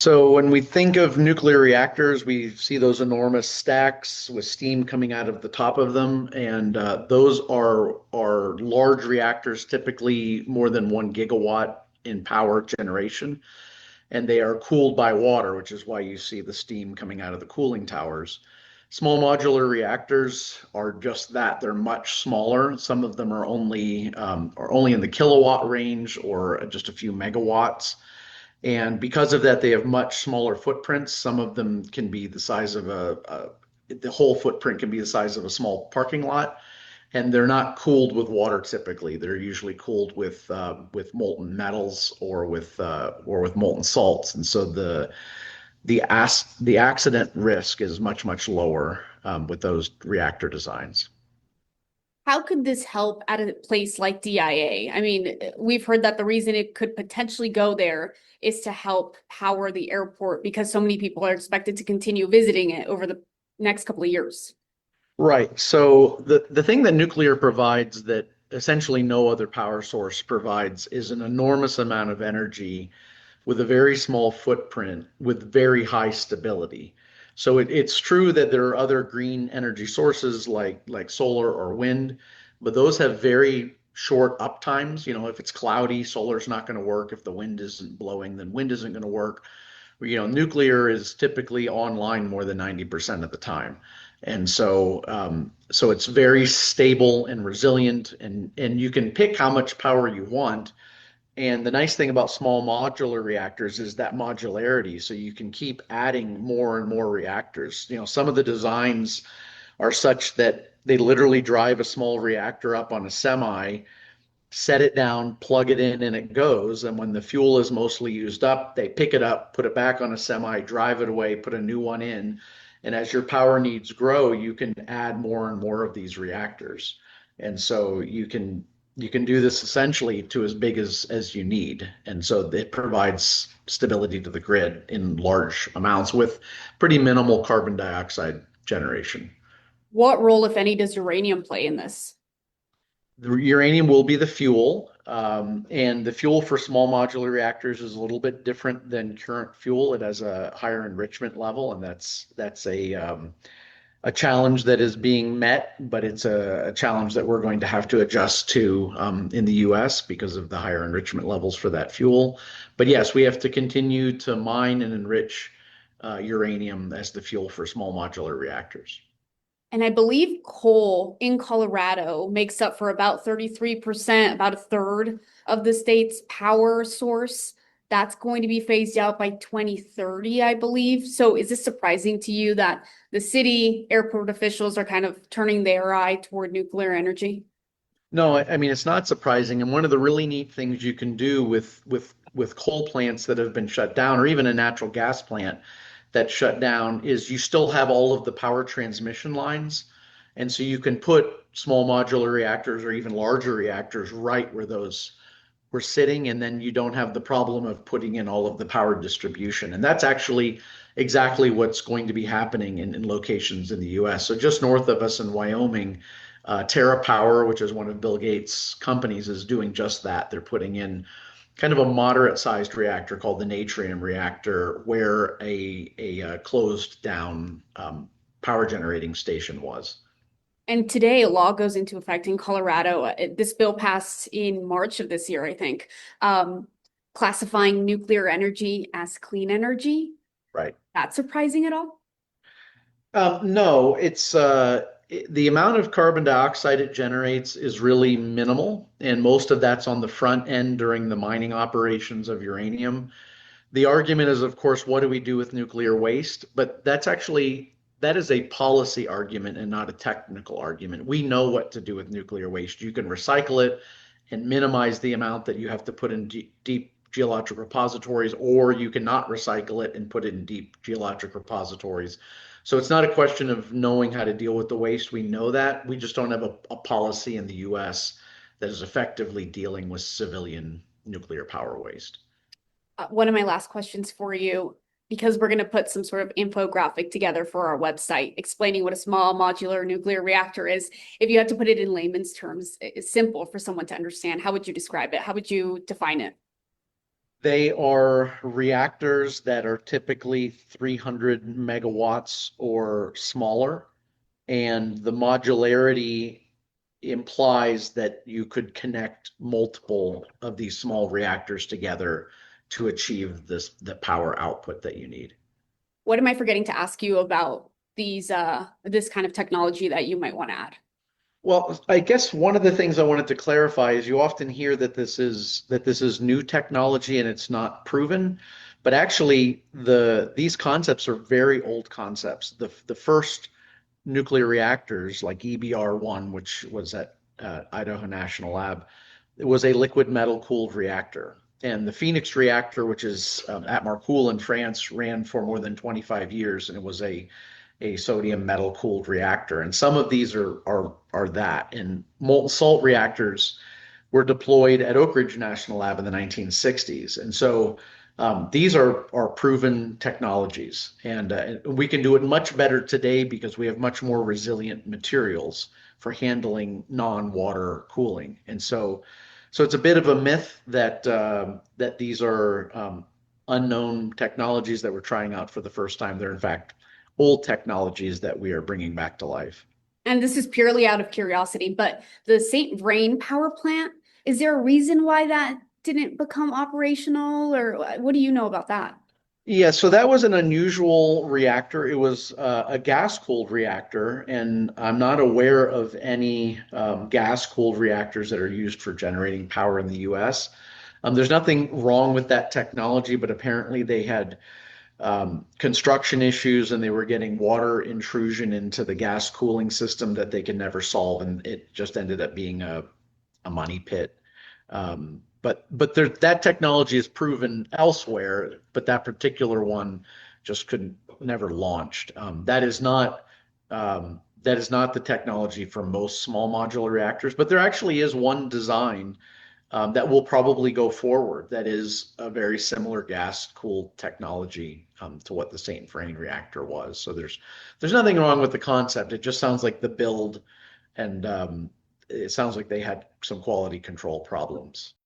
So when we think of nuclear reactors, we see those enormous stacks with steam coming out of the top of them, and those are large reactors, typically more than 1 gigawatt in power generation, and they are cooled by water, which is why you see the steam coming out of the cooling towers. Small modular reactors are just that. They're much smaller. Some of them are only in the kilowatt range or just a few megawatts. And because of that, they have much smaller footprints. Some of them can be the size of the whole footprint can be the size of a small parking lot. And they're not cooled with water typically. They're usually cooled with molten metals or with molten salts. And so the accident risk is much lower with those reactor designs. How could this help at a place like DIA? I mean, we've heard that the reason it could potentially go there is to help power the airport because so many people are expected to continue visiting it over the next couple of years. Right. So the thing that nuclear provides that essentially no other power source provides is an enormous amount of energy with a very small footprint with very high stability. So it's true that there are other green energy sources like solar or wind, but those have very short uptimes. You know, if it's cloudy, solar's not going to work. If the wind isn't blowing, then wind isn't going to work. Nuclear is typically online more than 90% of the time. And so it's very stable and resilient, and you can pick how much power you want. And the nice thing about small modular reactors is that modularity. So you can keep adding more and more reactors. Some of the designs are such that they literally drive a small reactor up on a semi, set it down, plug it in, and it goes. And when the fuel is mostly used up, they pick it up, put it back on a semi, drive it away, put a new one in. And as your power needs grow, you can add more and more of these reactors. And so you can do this essentially to as big as you need. And so it provides stability to the grid in large amounts with pretty minimal carbon dioxide generation. What role, if any, does uranium play in this? The uranium will be the fuel, and the fuel for small modular reactors is a little bit different than current fuel. It has a higher enrichment level, and that's a challenge that is being met, but it's a challenge that we're going to have to adjust to in the US because of the higher enrichment levels for that fuel. But yes, we have to continue to mine and enrich uranium as the fuel for small modular reactors. And I believe coal in Colorado makes up for about 33%, about a third of the state's power source. That's going to be phased out by 2030, I believe. So is this surprising to you that the city airport officials are kind of turning their eye toward nuclear energy? No, I mean it's not surprising. And one of the really neat things you can do with coal plants that have been shut down, or even a natural gas plant that shut down, is you still have all of the power transmission lines. And so you can put small modular reactors or even larger reactors right where those were sitting, and then you don't have the problem of putting in all of the power distribution. And that's actually exactly what's going to be happening in locations in the US. So just north of us in Wyoming, TerraPower, which is one of Bill Gates' companies, is doing just that. They're putting in kind of a moderate sized reactor called the Natrium reactor, where a closed down power generating station was. And today, a law goes into effect in Colorado. This bill passed in March of this year, I think, classifying nuclear energy as clean energy. Right. That surprising at all? No, the amount of carbon dioxide it generates is really minimal, and most of that's on the front end during the mining operations of uranium. The argument is, of course, what do we do with nuclear waste? But that is a policy argument and not a technical argument. We know what to do with nuclear waste. You can recycle it and minimize the amount that you have to put in deep geologic repositories, or you cannot recycle it and put it in deep geologic repositories. So it's not a question of knowing how to deal with the waste. We know that. We just don't have a policy in the US that is effectively dealing with civilian nuclear power waste. One of my last questions for you, because we're going to put some sort of infographic together for our website explaining what a small modular nuclear reactor is. If you had to put it in layman's terms, it's simple for someone to understand. How would you describe it? How would you define it? They are reactors that are typically 300 megawatts or smaller, and the modularity implies that you could connect multiple of these small reactors together to achieve the power output that you need. What am I forgetting to ask you about this kind of technology that you might want to add? Well, I guess one of the things I wanted to clarify is you often hear that this is new technology and it's not proven, but actually these concepts are very old concepts. The first nuclear reactors like EBR-1, which was at Idaho National Lab, it was a liquid metal cooled reactor. And the Phoenix reactor, which is at Marcoule in France, ran for more than 25 years, and it was a sodium metal cooled reactor. And some of these are that. And molten salt reactors were deployed at Oak Ridge National Lab in the 1960s. And so these are proven technologies, and we can do it much better today because we have much more resilient materials for handling non-water cooling. And so it's a bit of a myth that these are unknown technologies that we're trying out for the first time. They're in fact old technologies that we are bringing back to life. And this is purely out of curiosity, but the St. Vrain power plant, is there a reason why that didn't become operational, or what do you know about that? Yeah, so that was an unusual reactor. It was a gas-cooled reactor, and I'm not aware of any gas-cooled reactors that are used for generating power in the US. There's nothing wrong with that technology, but apparently they had construction issues and they were getting water intrusion into the gas cooling system that they could never solve, and it just ended up being a money pit. But that technology is proven elsewhere, but that particular one just couldn't never launched. That is not the technology for most small modular reactors, but there actually is one design that will probably go forward. That is a very similar gas-cooled technology to what the St. Vrain reactor was. So there's nothing wrong with the concept. It just sounds like the build and it sounds like they had some quality control problems.